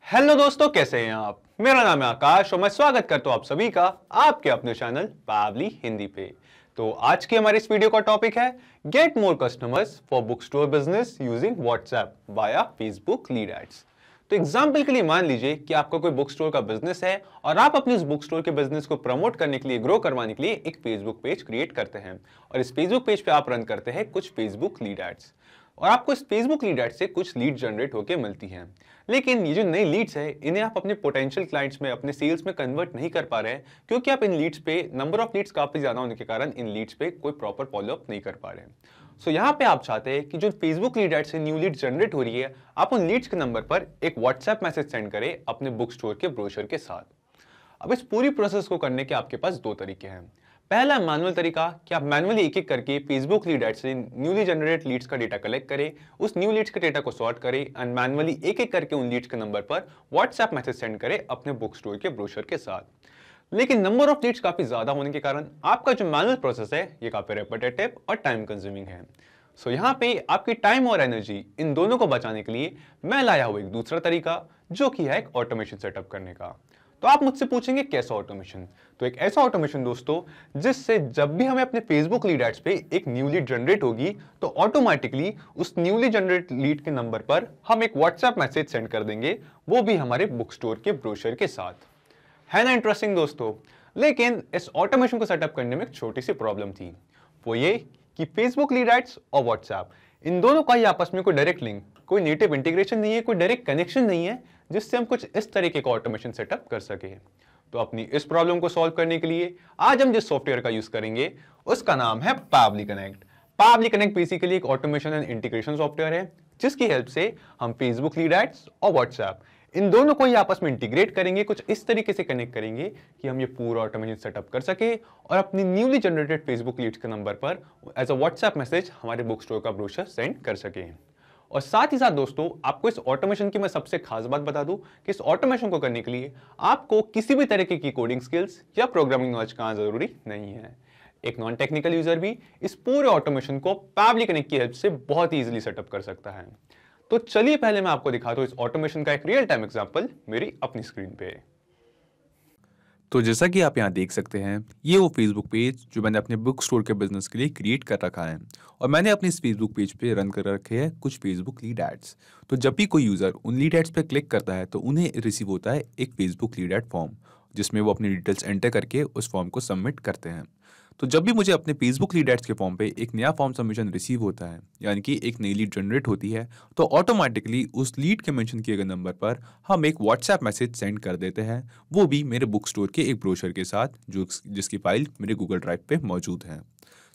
Hello दोस्तों, कैसे हैं आप। मेरा नाम है आकाश और मैं स्वागत करता हूं आप सभी का आपके अपने चैनल पावली हिंदी पे। तो आज की हमारी इस वीडियो का टॉपिक है get more customers for book store business using WhatsApp via Facebook lead ads. तो एग्जाम्पल के लिए मान लीजिए कि आपका कोई बुक स्टोर का बिजनेस है और आप अपने इस बुक स्टोर के बिजनेस को प्रमोट करने के लिए, ग्रो करवाने के लिए एक फेसबुक पेज क्रिएट करते हैं और इस फेसबुक पेज पे आप रन करते हैं कुछ फेसबुक लीड एड्स और आपको इस फेसबुक लीड एड से कुछ लीड जनरेट होकर मिलती हैं। लेकिन ये जो नई लीड्स है इन्हें आप अपने पोटेंशियल क्लाइंट्स में, अपने सेल्स में कन्वर्ट नहीं कर पा रहे हैं क्योंकि आप इन लीड्स पे, नंबर ऑफ लीड्स काफी ज्यादा होने के कारण इन लीड्स पे कोई प्रॉपर फॉलोअप नहीं कर पा रहे हैं। सो यहाँ पे आप चाहते हैं कि जो फेसबुक लीड एड से न्यू लीड जनरेट हो रही है, आप उन लीड्स के नंबर पर एक व्हाट्सएप मैसेज सेंड करें अपने बुक स्टोर के ब्रोशर के साथ। अब इस पूरी प्रोसेस को करने के आपके पास दो तरीके हैं। पहला मैनुअल तरीका कि आप मैनुअली एक एक करके फेसबुक लीड एड से न्यूली जनरेटेड लीड्स का डेटा कलेक्ट करें, उस न्यू लीड्स के डेटा को सॉर्ट करें एंड मैनुअली एक एक करके उन लीड्स के नंबर पर व्हाट्सएप मैसेज सेंड करें अपने बुक स्टोर के ब्रोशर के साथ। लेकिन नंबर ऑफ लीड्स काफी ज्यादा होने के कारण आपका जो मैनुअल प्रोसेस है ये काफी रेपिटेटिव और टाइम कंज्यूमिंग है। सो यहाँ पे आपकी टाइम और एनर्जी इन दोनों को बचाने के लिए मैं लाया हूं एक दूसरा तरीका, जो कि है एक ऑटोमेशन सेटअप करने का। तो आप मुझसे पूछेंगे कैसा ऑटोमेशन। तो एक ऐसा ऑटोमेशन दोस्तों जिससे जब भी हमें अपने फेसबुक लीड एड्स पे एक न्यू लीड जनरेट होगी तो ऑटोमेटिकली उस न्यूली जनरेट लीड के नंबर पर हम एक व्हाट्सएप मैसेज सेंड कर देंगे, वो भी हमारे बुक स्टोर के ब्रोशर के साथ। है ना इंटरेस्टिंग दोस्तों। लेकिन इस ऑटोमेशन को सेटअप करने में एक छोटी सी प्रॉब्लम थी, वो ये कि फेसबुक लीड एड्स और व्हाट्सएप इन दोनों का ही आपस में कोई डायरेक्ट लिंक, कोई नेटिव इंटीग्रेशन नहीं है, कोई डायरेक्ट कनेक्शन नहीं है जिससे हम कुछ इस तरीके का ऑटोमेशन सेटअप कर सके। तो अपनी इस प्रॉब्लम को सॉल्व करने के लिए आज हम जिस सॉफ्टवेयर का यूज करेंगे उसका नाम है पावली कनेक्ट। पावली कनेक्ट बेसिकली एक ऑटोमेशन एंड इंटीग्रेशन सॉफ्टवेयर है जिसकी हेल्प से हम फेसबुक लीड एड्स और व्हाट्सएप इन दोनों को ही आपस में इंटीग्रेट करेंगे, कुछ इस तरीके से कनेक्ट करेंगे कि हम ये पूरा ऑटोमेशन सेटअप कर सके और अपनी न्यूली जनरेटेड फेसबुक लीड्स के नंबर पर एज अ व्हाट्सएप मैसेज हमारे बुक स्टोर का ब्रोशर सेंड कर सके। और साथ ही साथ दोस्तों आपको इस ऑटोमेशन की मैं सबसे खास बात बता दूं कि इस ऑटोमेशन को करने के लिए आपको किसी भी तरीके की कोडिंग स्किल्स या प्रोग्रामिंग नॉलेज का जरूरी नहीं है। एक नॉन टेक्निकल यूजर भी इस पूरे ऑटोमेशन को पावली कनेक्ट की हेल्प से बहुत इजीली सेटअप कर सकता है। तो चलिए पहले मैं आपको दिखाता हूं इस ऑटोमेशन का एक रियल टाइम एग्जांपल मेरी अपनी स्क्रीन पे। तो जैसा कि आप यहाँ देख सकते हैं, ये वो फेसबुक पेज जो मैंने अपने बुक स्टोर के बिजनेस के लिए क्रिएट कर रखा है और मैंने अपने इस फेसबुक पेज पे रन कर रखे हैं कुछ फेसबुक लीड एड्स। तो जब भी कोई यूज़र उन लीड एड्स पे क्लिक करता है तो उन्हें रिसीव होता है एक फेसबुक लीड एड फॉर्म जिसमें वो अपनी डिटेल्स एंटर करके उस फॉर्म को सबमिट करते हैं। तो जब भी मुझे अपने फेसबुक लीड एड्स के फॉर्म पे एक नया फॉर्म सबमिशन रिसीव होता है, यानी कि एक नई लीड जनरेट होती है, तो ऑटोमेटिकली उस लीड के मेंशन किए गए नंबर पर हम एक व्हाट्सएप मैसेज सेंड कर देते हैं, वो भी मेरे बुक स्टोर के एक ब्रोशर के साथ जो जिसकी फाइल मेरे गूगल ड्राइव पे मौजूद है।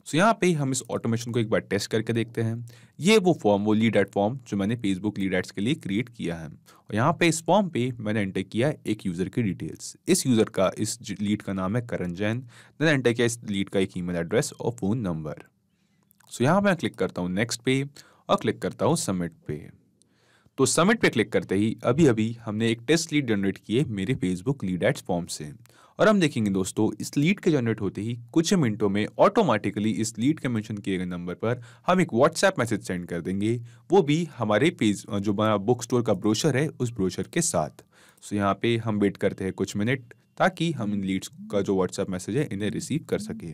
सो यहाँ पे हम इस ऑटोमेशन को एक बार टेस्ट करके देखते हैं। ये वो फॉर्म, वो लीड एड फॉर्म जो मैंने फेसबुक लीड एड्स के लिए क्रिएट किया है और यहाँ पे इस फॉर्म पे मैंने एंटर किया है एक यूज़र की डिटेल्स। इस यूज़र का, इस लीड का नाम है करण जैन। देन एंटर किया इस लीड का एक ईमेल एड्रेस और फ़ोन नंबर। सो यहाँ मैं क्लिक करता हूँ नेक्स्ट पे और क्लिक करता हूँ सबमिट पे। तो सबमिट पे क्लिक करते ही अभी अभी हमने एक टेस्ट लीड जनरेट किए मेरे फेसबुक लीड एड्स फॉर्म से और हम देखेंगे दोस्तों इस लीड के जनरेट होते ही कुछ मिनटों में ऑटोमेटिकली इस लीड के मेंशन किए गए नंबर पर हम एक व्हाट्सएप मैसेज सेंड कर देंगे, वो भी हमारे पेज जो हमारा बुक स्टोर का ब्रोशर है उस ब्रोशर के साथ। सो यहाँ पे हम वेट करते हैं कुछ मिनट ताकि हम इन लीड्स का जो व्हाट्सएप मैसेज है इन्हें रिसीव कर सके।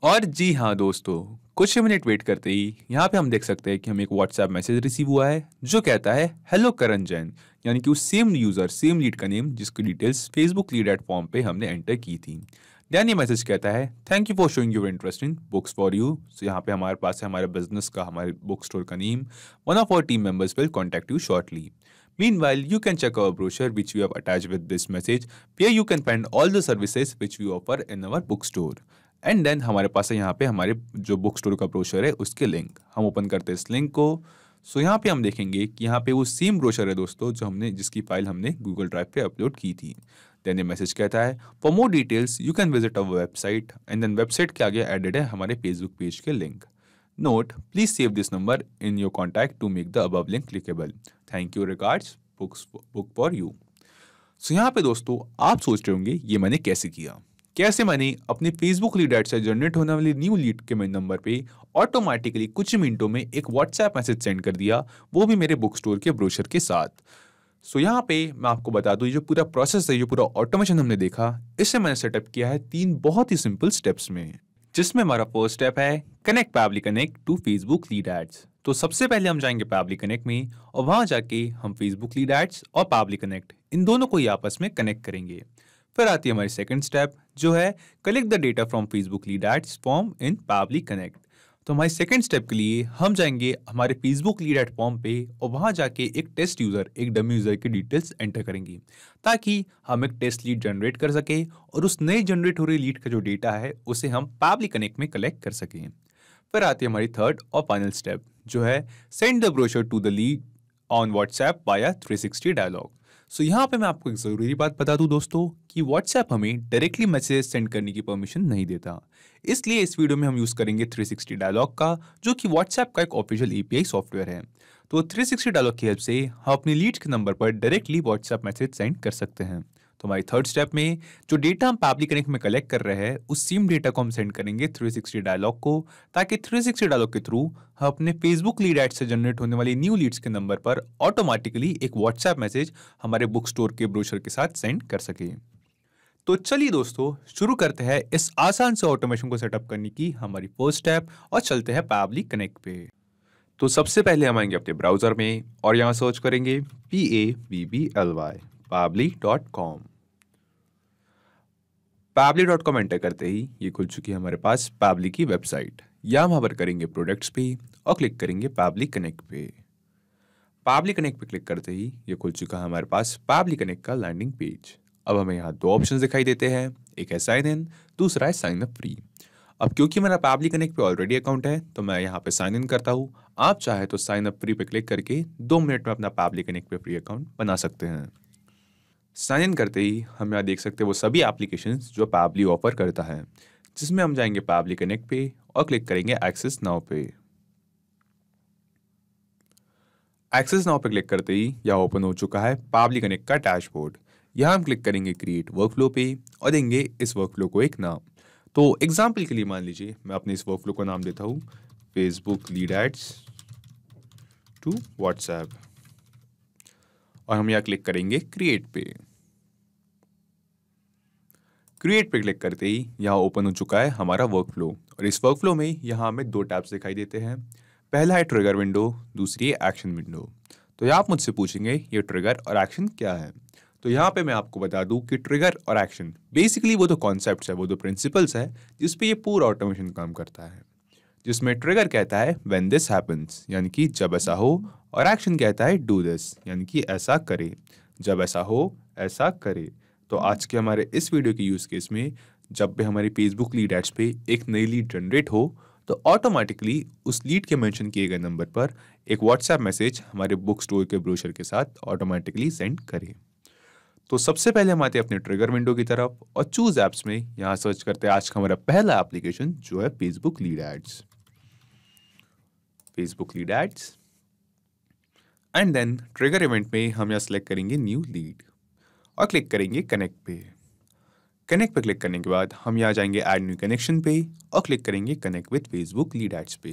और जी हाँ दोस्तों, कुछ मिनट वेट करते ही यहाँ पे हम देख सकते हैं कि हमें एक व्हाट्सएप मैसेज रिसीव हुआ है जो कहता है हेलो करण जैन, यानी कि उस सेम यूजर, सेम लीड का नेम जिसकी details Facebook lead add form पे हमने एंटर की थी। देन ये मैसेज कहता है thank you for showing your interest in books for you. So यहाँ पे हमारे पास है हमारे बिजनेस का, हमारे बुक स्टोर का name. One of our team members will contact you shortly. Meanwhile, you can check our brochure which we have attached with this message, where you can find all the services which we offer in our bookstore. And then हमारे पास है यहाँ पे हमारे जो book store का brochure है उसके लिंक। हम ओपन करते हैं इस लिंक को। सो यहाँ पे हम देखेंगे कि यहाँ पे वो सेम ब्रोशर है दोस्तों जो हमने, जिसकी फाइल हमने गूगल ड्राइव पे अपलोड की थी। देन ये मैसेज कहता है for more details you can visit our website, and then website के आगे एडेड है हमारे फेसबुक पेज के link. Note, please save this number in your contact to make the above link clickable. Thank you, regards, book for you. So यहाँ पे दोस्तों आप सोच रहे होंगे ये मैंने कैसे किया। कैसे मैंने अपने फेसबुक लीड एड से जनरेट होने वाली न्यू लीड के नंबर पे ऑटोमेटिकली कुछ मिनटों में एक व्हाट्सएप मैसेज सेंड कर दिया, वो भी मेरे बुक स्टोर के ब्रोशर के साथ। सो यहाँ पे मैं आपको बता दूं, ये जो पूरा प्रोसेस है, ये पूरा ऑटोमेशन हमने देखा, इसे मैंने सेटअप किया है 3 बहुत ही सिंपल स्टेप्स में, जिसमें हमारा फर्स्ट स्टेप है connect Pabbly connect to Facebook lead ads. तो सबसे पहले हम जाएंगे पैबली कनेक्ट में और वहां जाके हम फेसबुक लीड एड्स और पैबली कनेक्ट इन दोनों को ही आपस में कनेक्ट करेंगे। फिर आती है हमारी सेकंड स्टेप, जो है collect the data from Facebook lead ads form in Pabbly connect. तो हमारे सेकंड स्टेप के लिए हम जाएंगे हमारे फेसबुक लीड एड फॉर्म पे और वहां जाके एक टेस्ट यूजर, एक डमी यूजर की डिटेल्स एंटर करेंगे ताकि हम एक टेस्ट लीड जनरेट कर सके और उस नए जनरेट हो रही लीड का जो डेटा है उसे हम पैबली कनेक्ट में कलेक्ट कर सकें। फिर आती है हमारी थर्ड और फाइनल स्टेप, जो है send the brochure to the lead on WhatsApp via 360 dialogue. So यहाँ पे मैं आपको एक जरूरी बात बता दूं दोस्तों कि व्हाट्सएप हमें डायरेक्टली मैसेज सेंड करने की परमिशन नहीं देता, इसलिए इस वीडियो में हम यूज करेंगे 360 डायलॉग का, जो कि व्हाट्सएप का एक ऑफिशियल एपीआई सॉफ्टवेयर है। तो 360 डायलॉग की हेल्प से हम अपने लीड्स के नंबर पर डायरेक्टली व्हाट्सएप मैसेज सेंड कर सकते हैं। तो हमारी थर्ड स्टेप में जो डेटा हम पैबली कनेक्ट में कलेक्ट कर रहे हैं उस सेम डेटा को हम सेंड करेंगे 360 डायलॉग को, ताकि 360 डायलॉग के थ्रू हम अपने फेसबुक लीड एड से जनरेट होने वाली न्यू लीड्स के नंबर पर ऑटोमेटिकली एक व्हाट्सएप मैसेज हमारे बुक स्टोर के ब्रोशर के साथ सेंड कर सके। तो चलिए दोस्तों, शुरू करते हैं इस आसान से ऑटोमेशन को सेटअप करने की हमारी फर्स्ट स्टेप और चलते हैं पैबली कनेक्ट पे। तो सबसे पहले हम आएंगे अपने ब्राउजर में और यहाँ सर्च करेंगे PABBLY pabbly.com। pabbly.com एंटर करते ही ये खुल चुकी है हमारे पास पैबली की वेबसाइट। यहाँ हम करेंगे प्रोडक्ट्स पे और क्लिक करेंगे पैबली कनेक्ट पे। पैबली कनेक्ट पे क्लिक करते ही ये खुल चुका है हमारे पास पैबली कनेक्ट का लैंडिंग पेज। अब हमें यहाँ 2 ऑप्शंस दिखाई देते हैं, एक है साइन इन, दूसरा है साइन अप फ्री। अब क्योंकि मेरा पैबली कनेक्ट पे ऑलरेडी अकाउंट है तो मैं यहाँ पे साइन इन करता हूँ। आप चाहे तो साइन अप फ्री पे क्लिक करके 2 मिनट में अपना पैबली कनेक्ट पे फ्री अकाउंट बना सकते हैं। साइन इन करते ही हम यहाँ देख सकते हैं वो सभी एप्लीकेशंस जो पैबली ऑफर करता है, जिसमें हम जाएंगे पैबली कनेक्ट पे और क्लिक करेंगे एक्सेस नाउ पे। एक्सेस नाउ पे क्लिक करते ही यहाँ ओपन हो चुका है पैबली कनेक्ट का डैशबोर्ड। यहाँ हम क्लिक करेंगे क्रिएट वर्कफ्लो पे और देंगे इस वर्कफ्लो को एक नाम। तो एग्जाम्पल के लिए मान लीजिए मैं अपने इस वर्कफ्लो को नाम देता हूँ Facebook lead ads to WhatsApp और हम यहाँ क्लिक करेंगे क्रिएट पे। क्रिएट पे क्लिक करते ही यहाँ ओपन हो चुका है हमारा वर्कफ्लो और इस वर्कफ्लो में यहाँ हमें 2 टैब्स दिखाई देते हैं। पहला है ट्रिगर विंडो, दूसरी है एक्शन विंडो। तो यहाँ आप मुझसे पूछेंगे ये ट्रिगर और एक्शन क्या है। तो यहाँ पे मैं आपको बता दूं कि ट्रिगर और एक्शन बेसिकली वो तो कॉन्सेप्ट्स है, वो तो प्रिंसिपल्स है जिस पे ये पूरा ऑटोमेशन काम करता है। जिसमें ट्रिगर कहता है व्हेन दिस हैपेंस, यानी कि जब ऐसा हो, और एक्शन कहता है डू दिस, यानी कि ऐसा करे, जब ऐसा हो ऐसा करे। तो आज के हमारे इस वीडियो के यूज केस में जब भी हमारी फेसबुक लीड एड्स पे एक नई लीड जनरेट हो तो ऑटोमेटिकली उस लीड के मेंशन किए गए नंबर पर एक व्हाट्सएप मैसेज हमारे बुक स्टोर के ब्रोशर के साथ ऑटोमेटिकली सेंड करे। तो सबसे पहले हम आते हैं अपने ट्रिगर विंडो की तरफ और चूज एप्स में यहाँ सर्च करते हैं आज का हमारा पहला एप्लीकेशन जो है Facebook lead ads. Facebook lead ads and then trigger event में हम यहाँ सेलेक्ट करेंगे न्यू लीड और क्लिक करेंगे कनेक्ट पे। कनेक्ट पे क्लिक करने के बाद हम यहाँ जाएंगे ऐड न्यू कनेक्शन पे और क्लिक करेंगे connect with Facebook lead ads पे।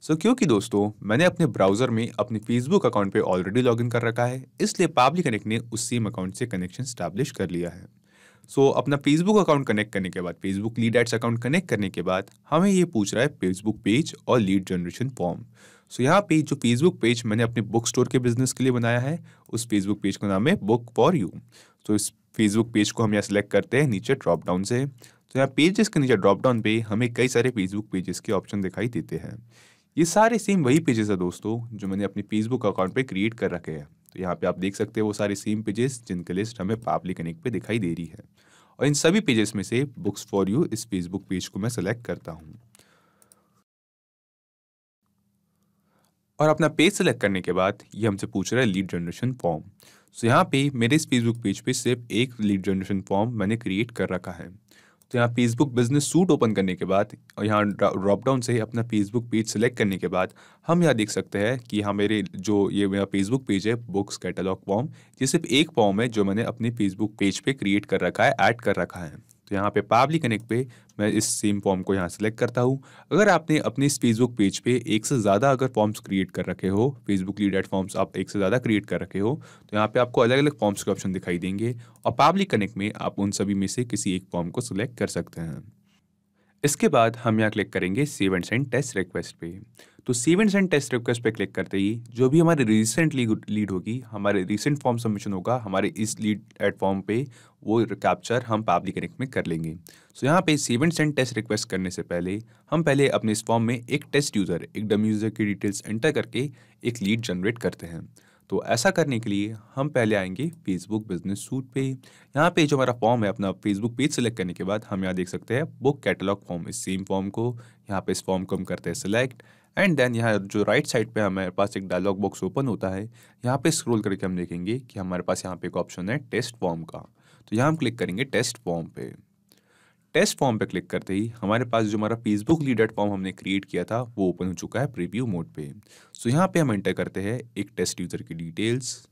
क्योंकि दोस्तों मैंने अपने ब्राउजर में अपने फेसबुक अकाउंट पे ऑलरेडी लॉगिन कर रखा है, इसलिए पैबली कनेक्ट ने उस सेम अकाउंट से कनेक्शन स्टैब्लिश कर लिया है। अपना फेसबुक अकाउंट कनेक्ट करने के बाद, Facebook lead ads account connect करने के बाद हमें ये पूछ रहा है फेसबुक पेज और लीड जनरेशन फॉर्म। यहाँ पे जो फेसबुक पेज मैंने अपने बुक स्टोर के बिजनेस के लिए बनाया है उस फेसबुक पेज का नाम है बुक फॉर यू। तो इस फेसबुक पेज को हम यहाँ सेलेक्ट करते हैं नीचे ड्रॉप डाउन से। तो यहाँ पेजेस के नीचे ड्रॉप डाउन पे हमें कई सारे फेसबुक पेजेस के ऑप्शन दिखाई देते हैं। ये सारे सेम वही पेजेस है दोस्तों जो मैंने अपने फेसबुक अकाउंट पे क्रिएट कर रखे हैं। तो यहाँ पे आप देख सकते हैं वो सारे सेम पेजेस जिनकी लिस्ट हमें पैबली कनेक्ट पे दिखाई दे रही है और इन सभी पेजेस में से बुक्स फॉर यू इस फेसबुक पेज को मैं सेलेक्ट करता हूँ और अपना पेज सेलेक्ट करने के बाद ये हमसे पूछ रहा है लीड जनरेशन फॉर्म। यहाँ पे मेरे इस फेसबुक पेज पे सिर्फ एक लीड जनरेशन फॉर्म मैंने क्रिएट कर रखा है। तो यहाँ फेसबुक बिजनेस सूट ओपन करने के बाद और यहाँ ड्रॉप डाउन से अपना फेसबुक पेज सेलेक्ट करने के बाद हम यहाँ देख सकते हैं कि यहाँ ये मेरा फेसबुक पेज है बुक्स कैटलॉग फॉर्म, ये सिर्फ एक फॉर्म है जो मैंने अपने फेसबुक पेज पे क्रिएट कर रखा है, ऐड कर रखा है। तो तो यहाँ पे पावली कनेक्ट पे मैं इस सेम फॉर्म को यहाँ सेलेक्ट करता हूँ। अगर आपने अपने इस फेसबुक पेज पे एक से ज़्यादा अगर फॉर्म्स क्रिएट कर रखे हो, फेसबुक लीड एड फॉर्म्स आप एक से ज़्यादा क्रिएट कर रखे हो, तो यहाँ पे आपको अलग अलग फॉर्म्स के ऑप्शन दिखाई देंगे और पावली कनेक्ट में आप उन सभी में से किसी एक फॉर्म को सिलेक्ट कर सकते हैं। इसके बाद हम यहाँ क्लिक करेंगे save and send test request पे। तो save and send test request पे क्लिक करते ही जो भी हमारी रिसेंटली लीड होगी, हमारे रिसेंट फॉर्म सबमिशन होगा हमारे इस लीड एड फॉर्म पे, वो कैप्चर हम पावली कनेक्ट में कर लेंगे। सो यहाँ पे save and send test request करने से पहले हम पहले अपने इस फॉर्म में एक टेस्ट यूज़र, एक डमी यूज़र की डिटेल्स एंटर करके एक लीड जनरेट करते हैं। तो ऐसा करने के लिए हम पहले आएंगे फेसबुक बिजनेस सूट पे। यहाँ पे जो हमारा फॉर्म है, अपना फेसबुक पेज सेलेक्ट करने के बाद हम यहाँ देख सकते हैं बुक कैटलॉग फॉर्म। इस सेम फॉर्म को यहाँ पे इस फॉर्म को हम करते हैं सिलेक्ट एंड देन यहाँ जो राइट साइड पे हमारे पास एक डायलॉग बॉक्स ओपन होता है। यहाँ पे स्क्रॉल करके हम देखेंगे कि हमारे पास यहाँ पे एक ऑप्शन है टेस्ट फॉर्म का। तो यहाँ हम क्लिक करेंगे टेस्ट फॉर्म पे। टेस्ट फॉर्म पे क्लिक करते ही हमारे पास जो हमारा फेसबुक लीड एड फॉर्म हमने क्रिएट किया था वो ओपन हो चुका है प्रीव्यू मोड पे। सो यहाँ पे हम एंटर करते हैं एक टेस्ट यूजर की डिटेल्स।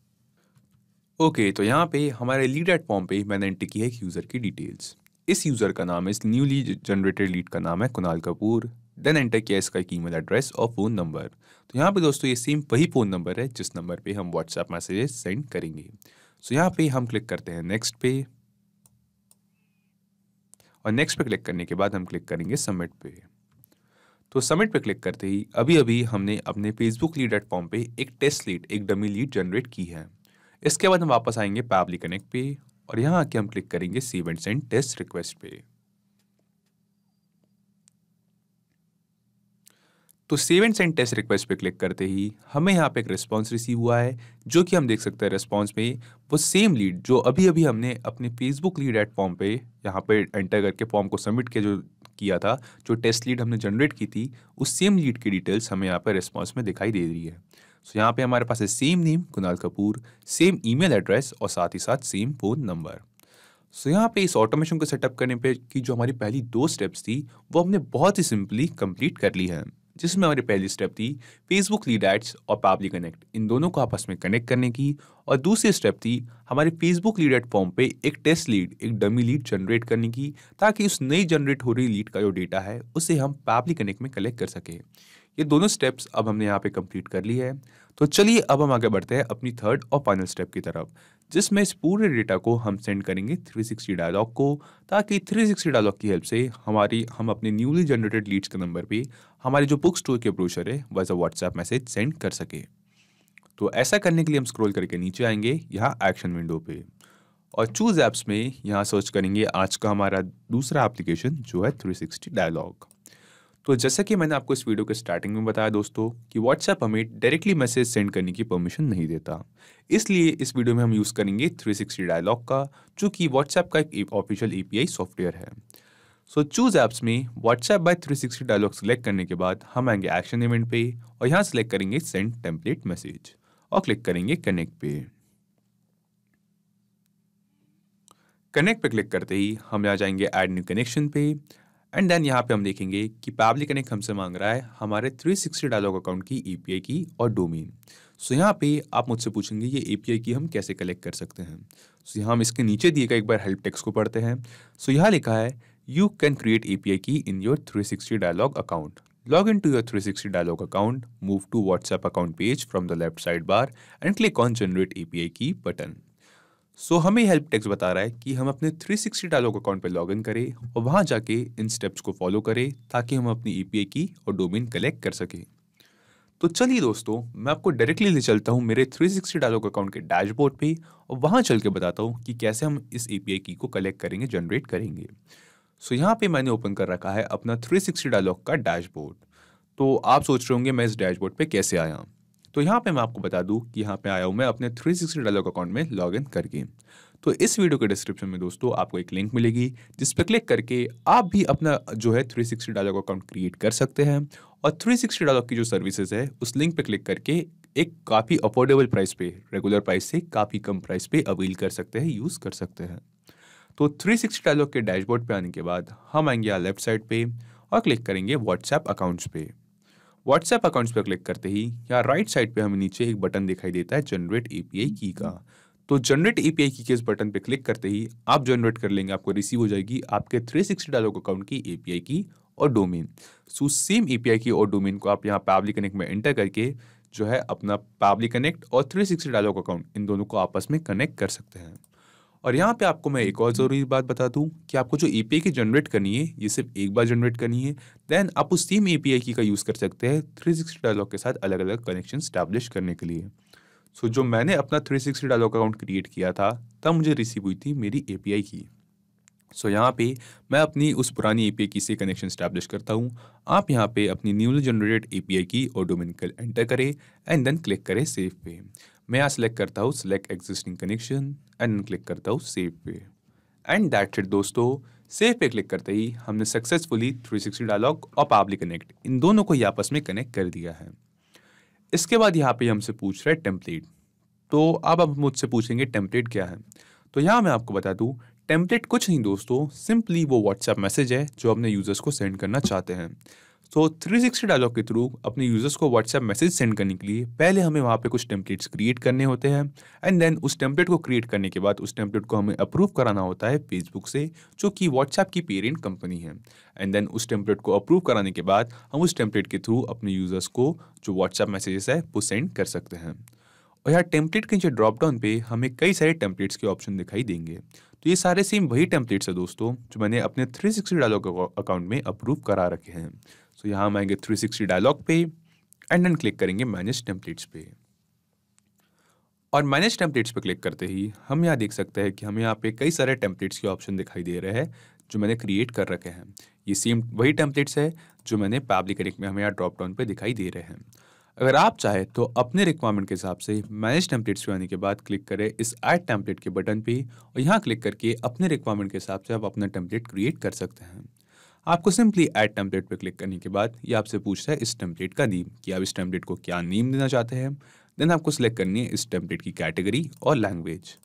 ओके, तो यहाँ पे हमारे लीड एड फॉर्म पे मैंने एंटर की है एक यूजर की डिटेल्स। इस यूजर का नाम है, इस न्यूली जनरेटेड लीड का नाम है कुणाल कपूर। देन एंटर किया इसका एक ईमेल एड्रेस और फ़ोन नंबर। तो यहाँ पे दोस्तों ये सेम वही फ़ोन नंबर है जिस नंबर पे हम व्हाट्सएप मैसेजेस सेंड करेंगे। सो यहाँ पे हम क्लिक करते हैं नेक्स्ट पे और नेक्स्ट पे क्लिक करने के बाद हम क्लिक करेंगे सबमिट पे। तो सबमिट पे क्लिक करते ही अभी अभी हमने अपने फेसबुक लीड एड फॉर्म पे एक टेस्ट लीड, एक डमी लीड जनरेट की है। इसके बाद हम वापस आएंगे पावली कनेक्ट पे और यहाँ आके हम क्लिक करेंगे save and send test request पे। तो save and send test request पे क्लिक करते ही हमें यहाँ पे एक रिस्पॉन्स रिसीव हुआ है, जो कि हम देख सकते हैं रिस्पॉन्स में वो सेम लीड जो अभी अभी हमने अपने फेसबुक लीड एड फॉर्म पे यहाँ पे एंटर करके फॉर्म को सबमिट किया था, जो टेस्ट लीड हमने जनरेट की थी, उस सेम लीड की डिटेल्स हमें यहाँ पे रिस्पॉन्स में दिखाई दे रही है। सो यहाँ पे हमारे पास है same name Kunal Kapoor, same email address और साथ ही साथ सेम फ़ोन नंबर। सो यहाँ पे इस ऑटोमेशन को सेटअप करने पे की जो हमारी पहली 2 स्टेप्स थी वो हमने बहुत ही सिंपली कंप्लीट कर ली है, जिसमें हमारी पहली स्टेप थी फेसबुक लीड एड्स और पावली कनेक्ट इन दोनों को आपस में कनेक्ट करने की, और दूसरी स्टेप थी हमारे फेसबुक लीड एड फॉर्म पे एक टेस्ट लीड, एक डमी लीड जनरेट करने की, ताकि उस नई जनरेट हो रही लीड का जो डेटा है उसे हम पावली कनेक्ट में कलेक्ट कर सके। ये दोनों स्टेप्स अब हमने यहाँ पे कंप्लीट कर ली है। तो चलिए अब हम आगे बढ़ते हैं अपनी थर्ड और फाइनल स्टेप की तरफ, जिसमें इस पूरे डेटा को हम सेंड करेंगे 360 डायलॉग को, ताकि 360 डायलॉग की हेल्प से हम अपने न्यूली जनरेटेड लीड्स के नंबर पे हमारी जो बुक स्टोर के ब्रोशर है वैसा व्हाट्सएप मैसेज सेंड कर सके। तो ऐसा करने के लिए हम स्क्रॉल करके नीचे आएंगे यहाँ एक्शन विंडो पे और चूज ऐप्स में यहाँ सर्च करेंगे आज का हमारा दूसरा एप्लीकेशन जो है 360 डायलॉग। तो जैसा कि मैंने आपको इस वीडियो के स्टार्टिंग में बताया दोस्तों कि व्हाट्सएप हमें डायरेक्टली मैसेज सेंड करने की परमिशन नहीं देता, इसलिए इस वीडियो में हम यूज़ करेंगे 360 डायलॉग का, जो कि व्हाट्सएप का एक ऑफिशियल एपीआई सॉफ्टवेयर है। सो चूज ऐप्स में व्हाट्सएप बाय 360 डायलॉग सेलेक्ट करने के बाद हम आएंगे एक्शन इवेंट पे और यहाँ सेलेक्ट करेंगे सेंड टेम्पलेट मैसेज और क्लिक करेंगे कनेक्ट पे। कनेक्ट पे क्लिक करते ही हम यहाँ जाएंगे ऐड न्यू कनेक्शन पे एंड देन यहाँ पे हम देखेंगे कि पावली कनेक्ट हमसे मांग रहा है हमारे 360 डायलॉग अकाउंट की एपीआई की और डोमेन। सो यहाँ पे आप मुझसे पूछेंगे ये एपीआई की हम कैसे कलेक्ट कर सकते हैं। सो यहाँ हम इसके नीचे दिए गए एक बार हेल्प टेक्स्ट को पढ़ते हैं। सो यहाँ लिखा है you can create API key in your 360 dialog account, log into your 360 dialog account, move to WhatsApp account page from the left sidebar and click on generate API key button। सो हमें help text बता रहा है कि हम अपने 360 dialog account पे login करें और वहां जाके इन स्टेप्स को फॉलो करें ताकि हम अपनी एपीआई की और डोमेन कलेक्ट कर सकें। तो चलिए दोस्तों, मैं आपको डायरेक्टली ले चलता हूं मेरे 360 डायलॉग अकाउंट के डैशबोर्ड पे और वहां चल के बताता हूं कि कैसे हम इस एपीआई की को कलेक्ट करेंगे, जनरेट करेंगे। सो यहाँ पे मैंने ओपन कर रखा है अपना 360 डायलॉग का डैशबोर्ड। तो आप सोच रहे होंगे मैं इस डैशबोर्ड पे कैसे आया। तो यहाँ पे मैं आपको बता दूं कि यहाँ पे आया हूँ मैं अपने 360 डायलॉग अकाउंट में लॉगिन करके। तो इस वीडियो के डिस्क्रिप्शन में दोस्तों आपको एक लिंक मिलेगी जिस पर क्लिक करके आप भी अपना जो है 360 डायलॉग अकाउंट क्रिएट कर सकते हैं और 360 डायलॉग की जो सर्विसेज है उस लिंक पे क्लिक करके एक काफ़ी अफोर्डेबल प्राइस पे, रेगुलर प्राइस से काफ़ी कम प्राइस पे अवेल कर सकते हैं, यूज़ कर सकते हैं। तो 360 डायलॉग के डैशबोर्ड पे आने के बाद हम आएंगे यहाँ लेफ्ट साइड पे और क्लिक करेंगे व्हाट्सएप अकाउंट्स पे। व्हाट्सएप अकाउंट्स पे क्लिक करते ही यहाँ राइट साइड पे हमें नीचे एक बटन दिखाई देता है जनरेट एपीआई की का। तो जनरेट एपीआई की के इस बटन पे क्लिक करते ही आप जनरेट कर लेंगे, आपको रिसीव हो जाएगी आपके 360 डायलॉग अकाउंट की एपीआई की और डोमेन। सो सेम एपीआई की और डोमेन को आप यहाँ पावली कनेक्ट में एंटर करके जो है अपना पावली कनेक्ट और 360 डायलॉग अकाउंट इन दोनों को आपस में कनेक्ट कर सकते हैं। और यहाँ पे आपको मैं एक और ज़रूरी बात बता दूँ कि आपको जो एपीआई की जनरेट करनी है ये सिर्फ एक बार जनरेट करनी है, देन आप उस सेम एपीआई की का यूज़ कर सकते हैं 360 डायलॉग के साथ अलग अलग कनेक्शन स्टैब्लिश करने के लिए। सो जो मैंने अपना 360 डायलॉग अकाउंट क्रिएट किया था तब मुझे रिसीव हुई थी मेरी एपीआई की। सो यहाँ पे मैं अपनी उस पुरानी एपीआई की से कनेक्शन स्टैब्लिश करता हूँ। आप यहाँ पे अपनी न्यूली जनरेटेड एपीआई की और डोमेन को एंटर करें एंड देन क्लिक करें सेव पे। मैं यहाँ सेलेक्ट करता हूँ select existing connection and then click करता हूँ सेव पे। एंड दैट्स इट दोस्तों, सेव पे क्लिक करते ही हमने सक्सेसफुली 360 डायलॉग और पावली कनेक्ट इन दोनों को आपस में कनेक्ट कर दिया है। इसके बाद यहाँ पे हमसे पूछ रहा है टेम्पलेट। तो अब आप मुझसे पूछेंगे टेम्पलेट क्या है, तो यहाँ मैं आपको बता दूँ टेम्पलेट कुछ नहीं दोस्तों, सिंपली वो व्हाट्सएप मैसेज है जो अपने यूजर्स को सेंड करना चाहते हैं। तो 360 डायलॉग के थ्रू अपने यूजर्स को व्हाट्सएप मैसेज सेंड करने के लिए पहले हमें वहाँ पे कुछ टेम्पलेट्स क्रिएट करने होते हैं एंड देन उस टेम्पलेट को क्रिएट करने के बाद उस टेम्पलेट को हमें अप्रूव कराना होता है फेसबुक से, जो कि व्हाट्सएप की पेरेंट कंपनी है। एंड देन उस टेम्पलेट को अप्रूव कराने के बाद हम उस टेम्पलेट के थ्रू अपने यूजर्स को जो व्हाट्सएप मैसेजेस है वो सेंड कर सकते हैं। और यहाँ टेम्पलेट के नीचे ड्रॉप डाउन पे हमें कई सारे टेम्पलेट्स के ऑप्शन दिखाई देंगे। तो ये सारे सेम वही टेम्पलेट्स है दोस्तों जो मैंने अपने 360 डायलॉग अकाउंट में अप्रूव करा रखे हैं। तो यहाँ हम आएंगे 360 डायलॉग पे एंड देन क्लिक करेंगे मैनेज टेम्पलेट्स पे। और मैनेज टेम्पलेट्स पे क्लिक करते ही हम यहाँ देख सकते हैं कि हमें यहाँ पे कई सारे टेम्पलेट्स के ऑप्शन दिखाई दे रहे हैं जो मैंने क्रिएट कर रखे हैं। ये सेम वही टेम्पलेट्स है जो मैंने पावली कनेक्ट में हमें यहाँ ड्रॉप डाउन पे दिखाई दे रहे हैं। अगर आप चाहे तो अपने रिक्वायरमेंट के हिसाब से मैनेज टेम्पलेट्स पे आने के बाद क्लिक करें इस ऐड टेम्पलेट के बटन पे और यहाँ क्लिक करके अपने रिक्वायरमेंट के हिसाब से आप अपना टेम्पलेट क्रिएट कर सकते हैं। आपको सिंपली ऐड टेम्पलेट पे क्लिक करने के बाद ये आपसे पूछता है इस टेम्पलेट का नेम, कि आप इस टेम्पलेट को क्या नेम देना चाहते हैं। देन आपको सिलेक्ट करनी है इस टेम्पलेट की कैटेगरी और लैंग्वेज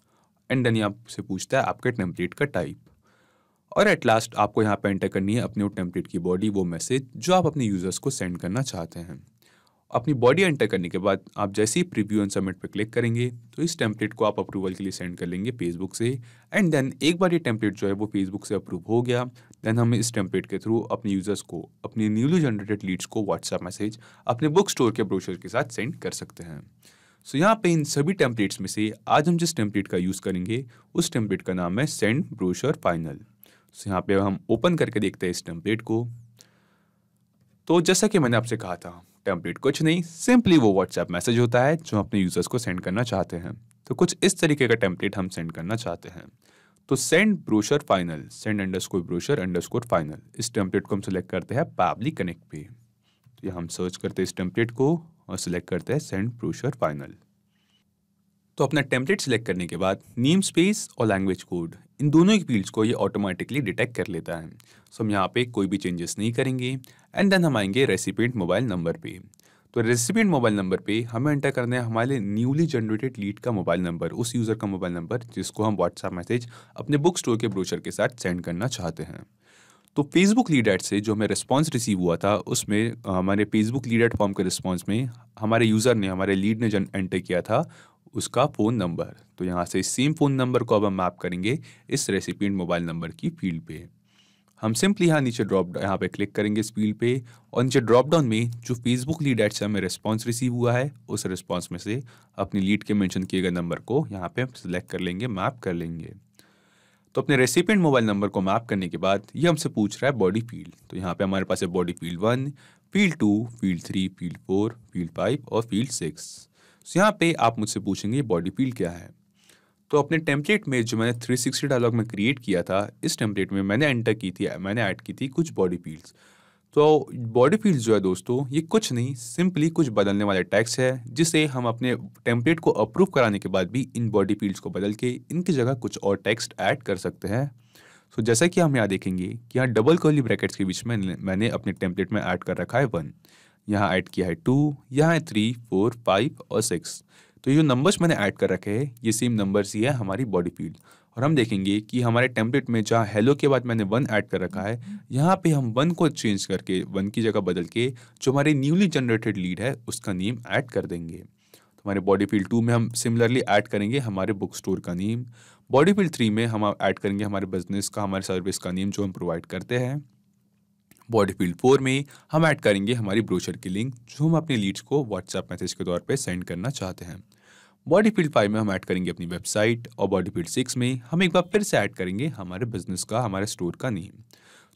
एंड देन ये आपसे पूछता है आपके टेम्पलेट का टाइप। और एट लास्ट आपको यहाँ पे एंटर करनी है अपने टेम्पलेट की बॉडी, वो मैसेज जो आप अपने यूजर्स को सेंड करना चाहते हैं। अपनी बॉडी एंटर करने के बाद आप जैसे ही प्रीव्यू एंड सबमिट पे क्लिक करेंगे तो इस टेम्पलेट को आप अप्रूवल के लिए सेंड कर लेंगे फेसबुक से। एंड देन एक बार ये टेम्पलेट जो है वो फेसबुक से अप्रूव हो गया, देन हम इस टेम्पलेट के थ्रू अपने यूजर्स को अपनी न्यूली जनरेटेड लीड्स को व्हाट्सएप मैसेज अपने बुक स्टोर के ब्रोशर के साथ सेंड कर सकते हैं। सो यहाँ पे इन सभी टेम्पलेट्स में से आज हम जिस टेम्पलेट का यूज़ करेंगे उस टेम्पलेट का नाम है सेंड ब्रोशर फाइनल। सो यहाँ पे हम ओपन करके देखते हैं इस टेम्पलेट को। तो जैसा कि मैंने आपसे कहा था टेम्पलेट कुछ नहीं, सिंपली वो व्हाट्सएप मैसेज होता है जो अपने यूजर्स को सेंड करना चाहते हैं। तो कुछ इस तरीके का टेम्पलेट हम सेंड करना चाहते हैं। तो send brochure final, send underscore brochure underscore final, इस टेम्पलेट को हम सिलेक्ट करते हैं पावली कनेक्ट पे। तो यहाँ हम सर्च करते हैं इस टेम्पलेट को और सिलेक्ट करते हैं सेंड ब्रोशर फाइनल। तो अपना टेम्पलेट सिलेक्ट करने के बाद नेम स्पेस और लैंग्वेज कोड इन दोनों की फील्ड्स को ये ऑटोमेटिकली डिटेक्ट कर लेता है। सो हम यहाँ पे कोई भी चेंजेस नहीं करेंगे एंड देन हम आएंगे रेसिपिएंट मोबाइल नंबर पे। तो रेसिपिएंट मोबाइल नंबर पे हमें एंटर करना है हमारे न्यूली जनरेटेड लीड का मोबाइल नंबर, उस यूज़र का मोबाइल नंबर जिसको हम व्हाट्सएप मैसेज अपने बुक स्टोर के ब्रोशर के साथ सेंड करना चाहते हैं। तो फेसबुक लीड एड से जो हमें रिस्पांस रिसीव हुआ था उसमें हमारे फेसबुक लीड एड फॉर्म के रिस्पांस में हमारे यूज़र ने, हमारे लीड ने एंटर किया था उसका फ़ोन नंबर। तो यहाँ से सेम फ़ोन नंबर को अब हम मैप करेंगे इस रेसिपिएंट मोबाइल नंबर की फील्ड पे। हम सिंपली यहाँ नीचे यहाँ पे क्लिक करेंगे इस फील्ड पे और नीचे ड्रॉप डाउन में जो फेसबुक लीड एड से हमें रिस्पांस रिसीव हुआ है उस रिस्पांस में से अपनी लीड के मेंशन किए गए नंबर को यहाँ पे सिलेक्ट कर लेंगे, मैप कर लेंगे। तो अपने रेसिपिएंट मोबाइल नंबर को मैप करने के बाद ये हमसे पूछ रहा है बॉडी फील्ड। तो यहाँ पे हमारे पास है body field 1, field 2, field 3, field 4, field 5 और फील्ड 6। तो यहाँ पे आप मुझसे पूछेंगे बॉडी फील्ड क्या है। तो अपने टेम्पलेट में जो मैंने 360 डायलॉग में क्रिएट किया था इस टेम्पलेट में मैंने ऐड की थी कुछ बॉडी फील्ड्स। तो बॉडी फील्ड्स जो है दोस्तों ये कुछ नहीं, सिंपली कुछ बदलने वाले टैग्स है जिसे हम अपने टेम्पलेट को अप्रूव कराने के बाद भी इन बॉडी फील्ड्स को बदल के इनकी जगह कुछ और टेक्स्ट ऐड कर सकते हैं। सो जैसा कि हम यहाँ देखेंगे कि यहाँ डबल कर्ली ब्रैकेट्स के बीच में मैंने अपने टेम्पलेट में ऐड कर रखा है 1, यहाँ ऐड किया है 2, यहाँ है 3, 4, 5 और 6। तो ये जो नंबर्स मैंने ऐड कर रखे हैं ये सेम नंबर्स ही है हमारी बॉडी फील्ड। और हम देखेंगे कि हमारे टेम्पलेट में जहाँ हेलो के बाद मैंने 1 ऐड कर रखा है यहाँ पे हम 1 को चेंज करके 1 की जगह बदल के जो हमारी न्यूली जनरेटेड लीड है उसका नेम ऐड कर देंगे। तो हमारे बॉडी फील्ड 2 में हम सिमिलरली ऐड करेंगे हमारे बुक स्टोर का नेम। बॉडी फील्ड 3 में हम ऐड करेंगे हमारे बिजनेस का, हमारे सर्विस का नेम जो हम प्रोवाइड करते हैं। बॉडी फील्ड 4 में हम ऐड करेंगे हमारी ब्रोशर की लिंक जो हम अपने लीड्स को व्हाट्सएप मैसेज के तौर पे सेंड करना चाहते हैं। बॉडी फील्ड 5 में हम ऐड करेंगे अपनी वेबसाइट, और बॉडी फील्ड 6 में हम एक बार फिर से ऐड करेंगे हमारे बिजनेस का, हमारे स्टोर का name.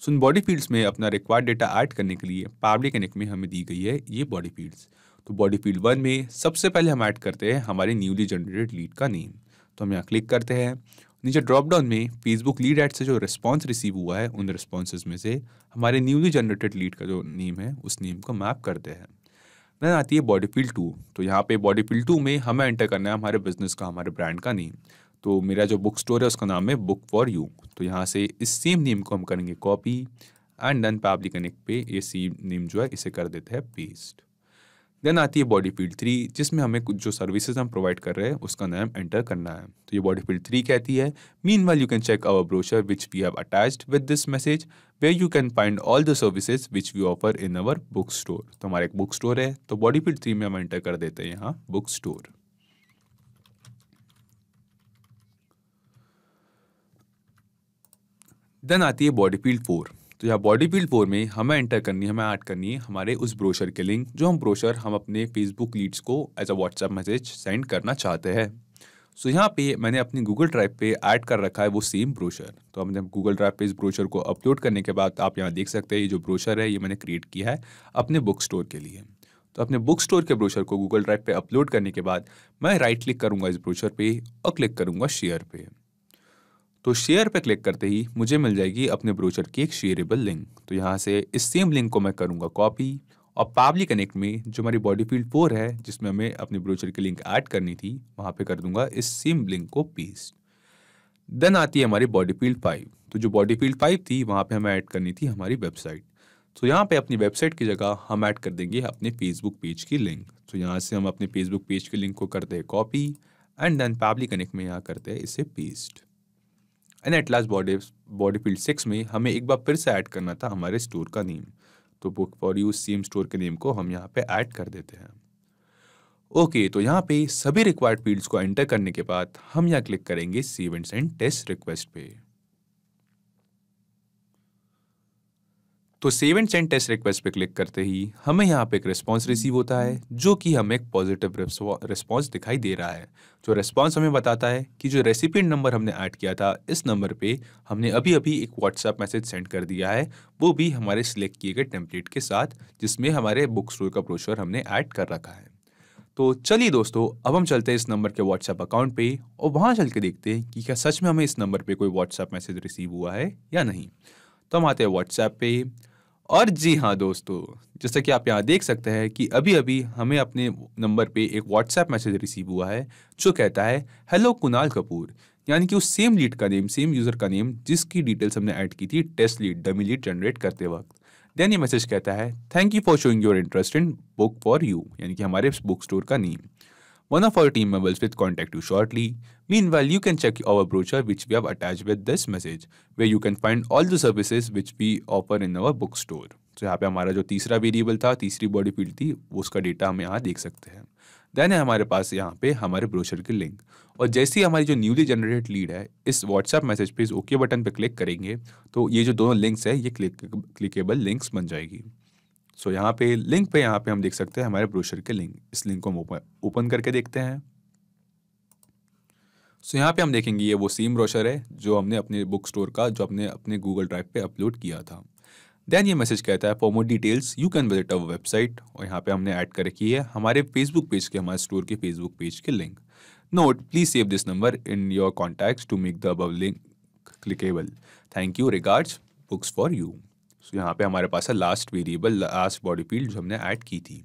So in body fields में अपना रिक्वायर्ड डेटा ऐड करने के लिए पावरली कनेक्ट में हमें दी गई है ये बॉडी फील्ड्स। तो बॉडी फील्ड 1 में सबसे पहले हम ऐड करते हैं हमारे न्यूली जनरेटेड लीड का नेम। तो हम यहाँ क्लिक करते हैं, नीचे ड्रॉप डाउन में फेसबुक लीड एड से जो रिस्पॉन्स रिसीव हुआ है उन रिस्पॉन्सेज में से हमारे न्यूली जनरेटेड लीड का जो नेम है उस नेम को मैप करते हैं। देन आती है बॉडी फील्ड 2। तो यहाँ पे बॉडी फील्ड 2 में हमें एंटर करना है हमारे बिजनेस का, हमारे ब्रांड का नेम। तो मेरा जो बुक स्टोर है उसका नाम है बुक फॉर यू। तो यहाँ से इस सेम नेम को हम करेंगे कॉपी एंड देन पावरली कनेक्ट पे ये सेम नेम जो है इसे कर देते हैं पेस्ट। देन आती है बॉडी फील्ड 3 जिसमें हमें कुछ जो सर्विसेज हम प्रोवाइड कर रहे हैं उसका नाम एंटर करना है। तो ये बॉडी फील्ड 3 कहती है, meanwhile you can check our brochure which we have attached with this message where you can find all the services which we offer in our book store. तो हमारा एक बुक स्टोर है, तो body field 3 में हम enter कर देते हैं यहाँ बुक स्टोर। देन आती है बॉडी फील्ड 4। तो यहाँ बॉडी फील्ड 4 में हमें एंटर करनी है, हमें ऐड करनी है हमारे उस ब्रोशर के लिंक जो हम ब्रोशर हम अपने फेसबुक लीड्स को as a WhatsApp message send करना चाहते हैं। सो यहाँ पे मैंने अपनी गूगल ड्राइव पे ऐड कर रखा है वो सेम ब्रोशर। तो हमने गूगल ड्राइव पे इस ब्रोशर को अपलोड करने के बाद आप यहाँ देख सकते हैं ये जो ब्रोशर है ये मैंने क्रिएट किया है अपने बुक स्टोर के लिए। तो अपने बुक स्टोर के ब्रोशर को गूगल ड्राइव पे अपलोड करने के बाद मैं राइट क्लिक करूँगा इस ब्रोशर पे और क्लिक करूँगा शेयर पे। तो शेयर पे क्लिक करते ही मुझे मिल जाएगी अपने ब्रोशर की एक शेयरेबल लिंक। तो यहाँ से इस सेम लिंक को मैं करूँगा कॉपी और पावरली कनेक्ट में जो हमारी बॉडी फील्ड 4 है जिसमें हमें अपनी ब्रोशर की लिंक ऐड करनी थी वहाँ पे कर दूंगा इस सेम लिंक को पेस्ट। देन आती है हमारी बॉडी फील्ड 5। तो जो बॉडी फील्ड 5 थी वहाँ पे हमें ऐड करनी थी हमारी वेबसाइट। तो यहाँ पे अपनी वेबसाइट की जगह हम ऐड कर देंगे अपने फेसबुक पेज की लिंक। तो यहाँ से हम अपने फेसबुक पेज की लिंक को करते हैं कॉपी एंड देन पावरली कनेक्ट में यहाँ करते हैं इसे paste. And at last body field 6 में हमें एक बार फिर से ऐड करना था हमारे स्टोर का नेम। तो book for you same store के नेम को हम यहाँ पे ऐड कर देते हैं। ओके, तो यहाँ पे सभी रिक्वायर्ड फील्ड्स को एंटर करने के बाद हम यहाँ क्लिक करेंगे save and send test request पे। तो save and send test request पे क्लिक करते ही हमें यहाँ पे एक रिस्पॉन्स रिसीव होता है जो कि हमें एक पॉजिटिव रिस्पॉन्स दिखाई दे रहा है। जो रिस्पॉन्स हमें बताता है कि जो रेसिपिएंट नंबर हमने ऐड किया था इस नंबर पे हमने अभी अभी एक व्हाट्सएप मैसेज सेंड कर दिया है, वो भी हमारे सिलेक्ट किए गए टेम्पलेट के साथ जिसमें हमारे बुक स्टोर का ब्रोशर हमने ऐड कर रखा है। तो चलिए दोस्तों, अब हम चलते हैं इस नंबर के व्हाट्सएप अकाउंट पे और वहाँ चल के देखते हैं कि क्या सच में हमें इस नंबर पे कोई व्हाट्सएप मैसेज रिसीव हुआ है या नहीं। तो हम आते हैं व्हाट्सएप पे और जी हाँ दोस्तों, जैसा कि आप यहाँ देख सकते हैं कि अभी अभी हमें अपने नंबर पे एक व्हाट्सएप मैसेज रिसीव हुआ है जो कहता है हेलो कुणाल कपूर, यानी कि उस सेम लीड का नेम, सेम यूज़र का नेम जिसकी डिटेल्स हमने ऐड की थी test lead, dummy lead generate करते वक्त। देन ये मैसेज कहता है thank you for showing your interest in book for you, यानी कि हमारे बुक स्टोर का name. One of our team members will contact you shortly. Meanwhile, you can check our brochure which we have attached with this message, where you can find all the services which we offer in our bookstore. तो यहाँ पे हमारा जो तीसरा variable था, तीसरी body field थी, उसका डेटा हम यहाँ देख सकते हैं। देन है हमारे पास यहाँ पे हमारे ब्रोशर की लिंक, और जैसे ही हमारी जो न्यूली जनरेटेड लीड है इस व्हाट्सएप मैसेज पे इस ओके बटन पे क्लिक करेंगे तो ये जो दोनों लिंक्स है ये क्लिकेबल लिंक्स बन जाएगी। सो यहाँ पे लिंक पे यहाँ पे हम देख सकते हैं हमारे ब्रोशर के लिंक। इस लिंक को हम ओपन करके देखते हैं। सो यहाँ पे हम देखेंगे ये वो सेम ब्रोशर है जो हमने अपने बुक स्टोर का जो हमने अपने गूगल ड्राइव पे अपलोड किया था। देन ये मैसेज कहता है for more details you can visit our website, और यहाँ पे हमने ऐड कर रखी है हमारे फेसबुक पेज के, हमारे स्टोर के फेसबुक पेज के link. Note please save this number in your contacts to make the above link clickable. Thank you, regards books for you. So यहाँ पे हमारे पास है last variable, last body field जो हमने ऐड की थी।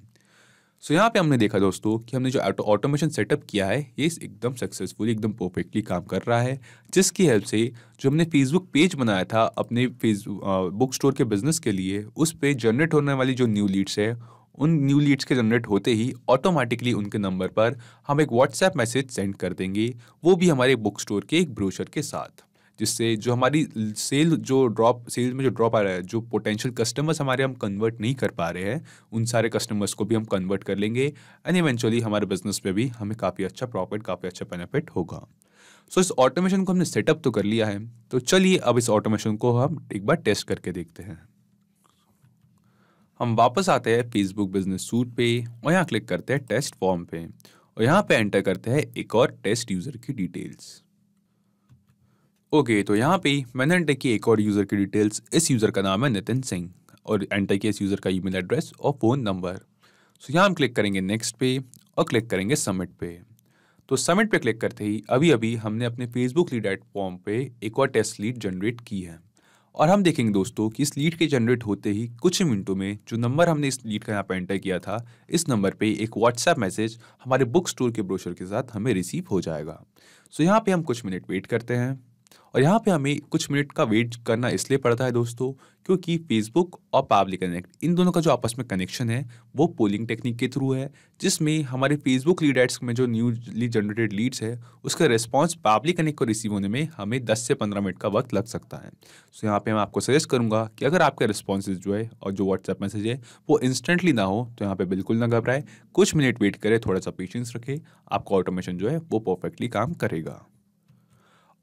सो यहाँ पे हमने देखा दोस्तों कि हमने जो ऑटोमेशन सेटअप किया है ये एकदम सक्सेसफुली, एकदम परफेक्टली काम कर रहा है, जिसकी हेल्प से जो हमने फेसबुक पेज बनाया था अपने बुक स्टोर के बिजनेस के लिए, उस पे जनरेट होने वाली जो न्यू लीड्स है उन न्यू लीड्स के जनरेट होते ही ऑटोमेटिकली उनके नंबर पर हम एक व्हाट्सएप मैसेज सेंड कर देंगे, वो भी हमारे बुक स्टोर के एक ब्रोशर के साथ, जिससे जो हमारी सेल में जो ड्रॉप आ रहा है, जो पोटेंशियल कस्टमर्स हमारे हम कन्वर्ट नहीं कर पा रहे हैं, उन सारे कस्टमर्स को भी हम कन्वर्ट कर लेंगे एंड इवेंचुअली हमारे बिजनेस पे भी हमें काफ़ी अच्छा प्रॉफिट, काफ़ी अच्छा बेनिफिट होगा। सो इस ऑटोमेशन को हमने सेटअप तो कर लिया है, तो चलिए अब इस ऑटोमेशन को हम एक बार टेस्ट करके देखते हैं। हम वापस आते हैं फेसबुक बिजनेस सूट पे और यहाँ क्लिक करते हैं टेस्ट फॉर्म पे और यहाँ पे एंटर करते हैं एक और टेस्ट यूजर की डिटेल्स। ओके, तो यहाँ पे मैंने एंटर की एक और यूजर की डिटेल्स। इस यूजर का नाम है नितिन सिंह और एंटर किया इस यूजर का ईमेल एड्रेस और फोन नंबर। सो यहाँ हम क्लिक करेंगे नेक्स्ट पे और क्लिक करेंगे सबमिट पे। तो सबमिट पे क्लिक करते ही अभी अभी हमने अपने फेसबुक लीड एड फॉर्म पे एक और टेस्ट लीड जनरेट की है और हम देखेंगे दोस्तों कि इस लीड के जनरेट होते ही कुछ ही मिनटों में जो नंबर हमने इस लीड का यहाँ पे एंटर किया था, इस नंबर पे एक व्हाट्सएप मैसेज हमारे बुक स्टोर के ब्रोशर के साथ हमें रिसीव हो जाएगा। सो यहाँ पे हम कुछ मिनट वेट करते हैं और यहाँ पे हमें कुछ मिनट का वेट करना इसलिए पड़ता है दोस्तों क्योंकि फेसबुक और पावली कनेक्ट इन दोनों का जो आपस में कनेक्शन है वो पोलिंग टेक्निक के थ्रू है, जिसमें हमारे फेसबुक लीड एड्स में जो न्यूली जनरेटेड लीड्स है उसका रिस्पांस पावली कनेक्ट को रिसीव होने में हमें 10 से 15 मिनट का वक्त लग सकता है। सो यहाँ पे मैं आपको सजेस्ट करूंगा कि अगर आपके रिस्पॉन्सेज जो है और जो व्हाट्सएप मैसेज है वो इंस्टेंटली ना हो तो यहाँ पे बिल्कुल ना घबराए, कुछ मिनट वेट करें, थोड़ा सा पेशेंस रखें, आपका ऑटोमेशन जो है वो परफेक्टली काम करेगा।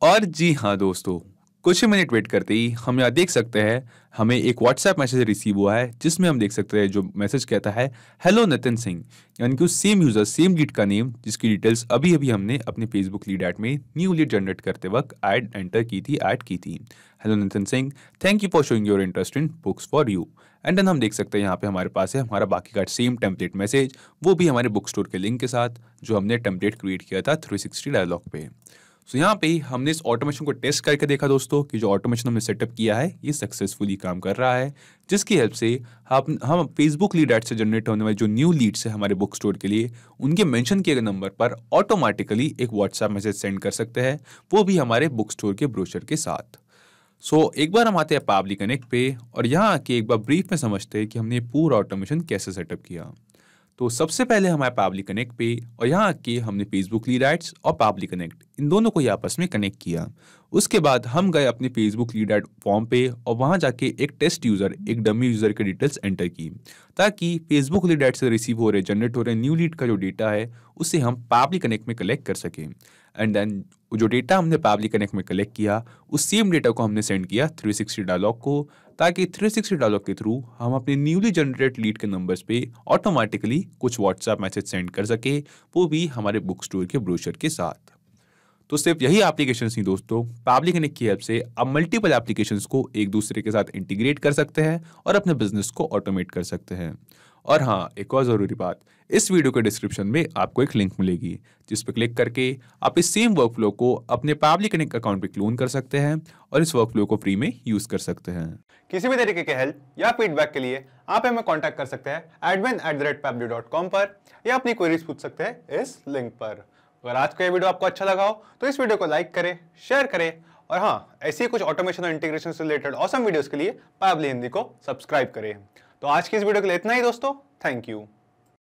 और जी हाँ दोस्तों, कुछ ही मिनट वेट करते ही हम यहाँ देख सकते हैं हमें एक व्हाट्सएप मैसेज रिसीव हुआ है जिसमें हम देख सकते हैं जो मैसेज कहता है हेलो नितिन सिंह, यानी कि उस सेम यूजर सेम लीड का नेम जिसकी डिटेल्स अभी अभी हमने अपने फेसबुक लीड ऐड में न्यू लीड जनरेट करते वक्त ऐड की थी। Hello Nitin Singh, thank you for showing your interest in books for you. And then हम देख सकते हैं यहाँ पे हमारे पास है हमारा बाकी का सेम टेम्पलेट मैसेज, वो भी हमारे बुक स्टोर के लिंक के साथ जो हमने टेम्पलेट क्रिएट किया था 360 डायलॉग पे। सो यहाँ पे हमने इस ऑटोमेशन को टेस्ट करके देखा दोस्तों कि जो ऑटोमेशन हमने सेटअप किया है ये सक्सेसफुली काम कर रहा है, जिसकी हेल्प से हम फेसबुक लीड एड से जनरेट होने वाले जो न्यू लीड्स है हमारे बुक स्टोर के लिए उनके मेंशन किए गए नंबर पर ऑटोमेटिकली एक व्हाट्सएप मैसेज सेंड कर सकते हैं, वो भी हमारे बुक स्टोर के ब्रोशर के साथ। सो एक बार हम आते हैं पावली कनेक्ट पे और यहाँ आके एक बार ब्रीफ में समझते हैं कि हमने पूरा ऑटोमेशन कैसे सेटअप किया। तो सबसे पहले हमारे पावली कनेक्ट पे और यहाँ आके हमने फेसबुक लीड एड्स और पावली कनेक्ट इन दोनों को ही आपस में कनेक्ट किया। उसके बाद हम गए अपने फेसबुक लीड एड फॉर्म पे और वहाँ जाके एक टेस्ट यूजर, एक डमी यूजर के डिटेल्स एंटर की ताकि फेसबुक लीड एड से रिसीव हो रहे जनरेट हो रहे न्यू लीड का जो डेटा है उसे हम पावली कनेक्ट में कलेक्ट कर सकें। एंड देन जो डेटा हमने पावली कनेक्ट में कलेक्ट किया उस सेम डेटा को हमने सेंड किया 360 डायलॉग को, ताकि 360 डायलॉग के थ्रू हम अपने न्यूली जनरेटेड लीड के नंबर्स पे ऑटोमेटिकली कुछ व्हाट्सएप मैसेज सेंड कर सके, वो भी हमारे बुक स्टोर के ब्रोशर के साथ। तो सिर्फ यही एप्लीकेशन नहीं दोस्तों, पावली कनेक्ट की हेल्प से आप मल्टीपल एप्लीकेशंस को एक दूसरे के साथ इंटीग्रेट कर सकते हैं और अपने बिजनेस को ऑटोमेट कर सकते हैं। और हाँ, एक और ज़रूरी बात, इस वीडियो के डिस्क्रिप्शन में आपको एक लिंक मिलेगी जिस पर क्लिक करके आप इस सेम वर्कफ्लो को अपने पावली कनेक्ट अकाउंट पे क्लोन कर सकते हैं और इस वर्कफ्लो को फ्री में यूज कर सकते हैं। किसी भी तरीके के हेल्प या फीडबैक के लिए आप हमें कांटेक्ट कर सकते हैं admin@pavli.com पर या अपनी क्वेरीज पूछ सकते हैं इस लिंक पर। अगर आज का ये वीडियो आपको अच्छा लगा हो तो इस वीडियो को लाइक करें, शेयर करें और हाँ, ऐसी कुछ ऑटोमेशन और इंटीग्रेशन से रिलेटेड ऑसम वीडियोस के लिए पावली हिंदी को सब्सक्राइब करें। तो आज की इस वीडियो के लिए इतना ही दोस्तों, थैंक यू।